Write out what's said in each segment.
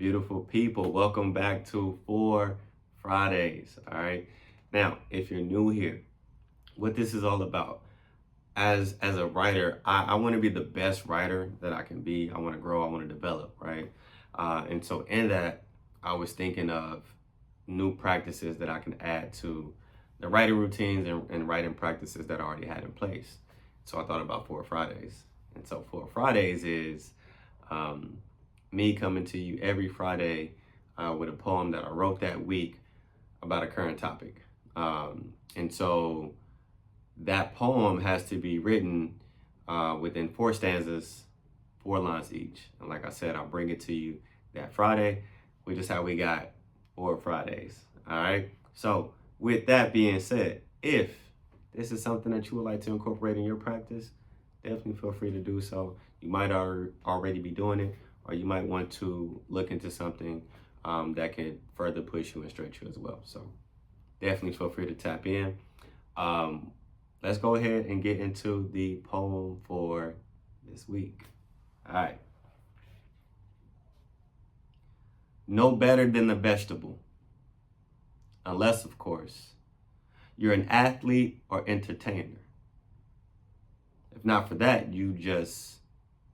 Beautiful people, welcome back to 4 Fridays. All right. Now, if you're new here, what this is all about, as a writer, I want to be the best writer that I can be. I want to grow, I want to develop, right? And so in that, I was thinking of new practices that I can add to the writing routines and writing practices that I already had in place. So I thought about 4 Fridays. And so 4 Fridays is um, me coming to you every Friday with a poem that I wrote that week about a current topic. And so that poem has to be written within 4 stanzas, 4 lines each. And like I said, I'll bring it to you that Friday, which is how we got 4 Fridays. All right. So with that being said, if this is something that you would like to incorporate in your practice, definitely feel free to do so. You might already be doing it, or you might want to look into something that can further push you and stretch you as well. So definitely feel free to tap in. Let's go ahead and get into the poem for this week. All right. No better than the vegetable, unless, of course, you're an athlete or entertainer. If not for that, you just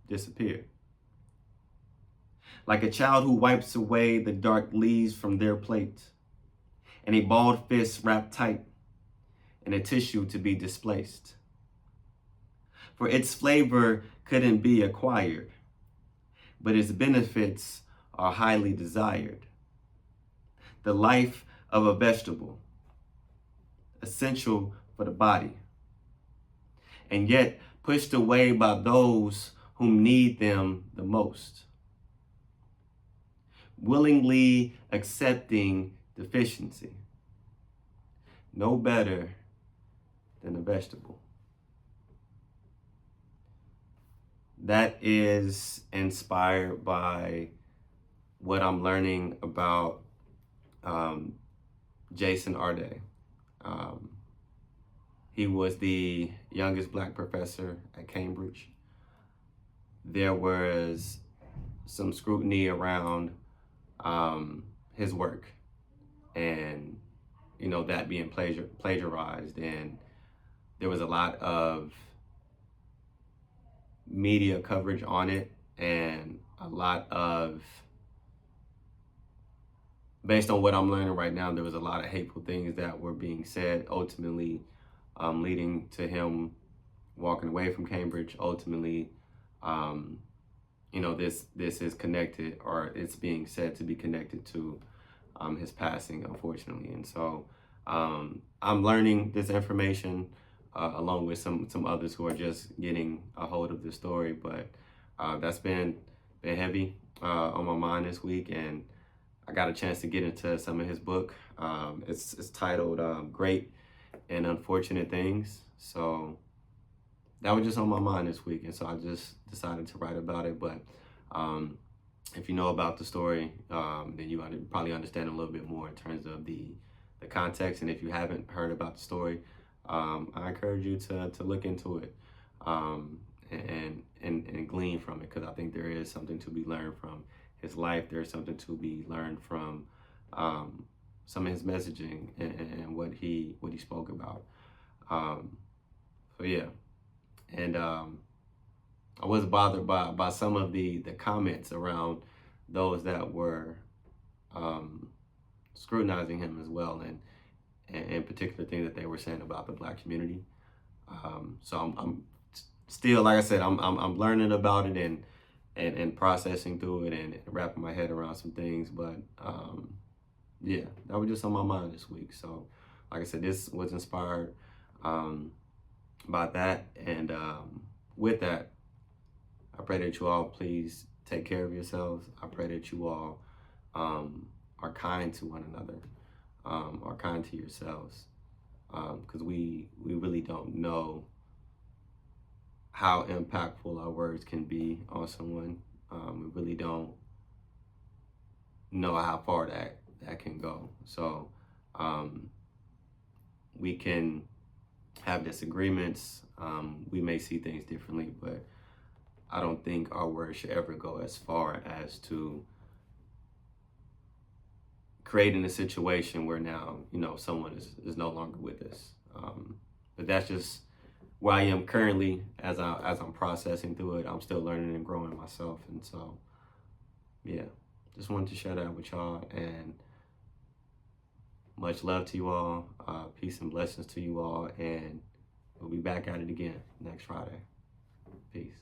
disappear. Like a child who wipes away the dark leaves from their plate, and a balled fist wrapped tight in a tissue to be displaced. For its flavor couldn't be acquired, but its benefits are highly desired. The life of a vegetable, essential for the body, and yet pushed away by those whom need them the most. Willingly accepting deficiency. No better than a vegetable. That is inspired by what I'm learning about Jason Arday. He was the youngest Black professor at Cambridge. There was some scrutiny around his work, and that being plagiarized, and there was a lot of media coverage on it, and a lot of, based on what I'm learning right now, there was a lot of hateful things that were being said, ultimately leading to him walking away from Cambridge. Ultimately, this is connected, or it's being said to be connected to his passing, unfortunately. And so I'm learning this information along with some others who are just getting a hold of the story. But that's been heavy on my mind this week, and I got a chance to get into some of his book. It's titled Great and Unfortunate Things. So that was just on my mind this week, and so I just decided to write about it. But if you know about the story, then you probably understand a little bit more in terms of the context. And if you haven't heard about the story, I encourage you to look into it and glean from it, because I think there is something to be learned from his life. There's something to be learned from some of his messaging and what he spoke about. So yeah. And I was bothered by some of the comments around those that were scrutinizing him as well, and particular things that they were saying about the Black community. So I'm still, like I said, I'm learning about it and processing through it and wrapping my head around some things. But yeah, that was just on my mind this week. So like I said, this was inspired by that, and with that, I pray that you all please take care of yourselves. I pray that you all are kind to one another, are kind to yourselves, because we really don't know how impactful our words can be on someone. We really don't know how far that can go. So we can have disagreements. We may see things differently, but I don't think our words should ever go as far as to creating a situation where now, you know, someone is no longer with us. But that's just where I am currently as I'm processing through it. I'm still learning and growing myself. And so, yeah, just wanted to share that with y'all, and much love to you all. Peace and blessings to you all. And we'll be back at it again next Friday. Peace.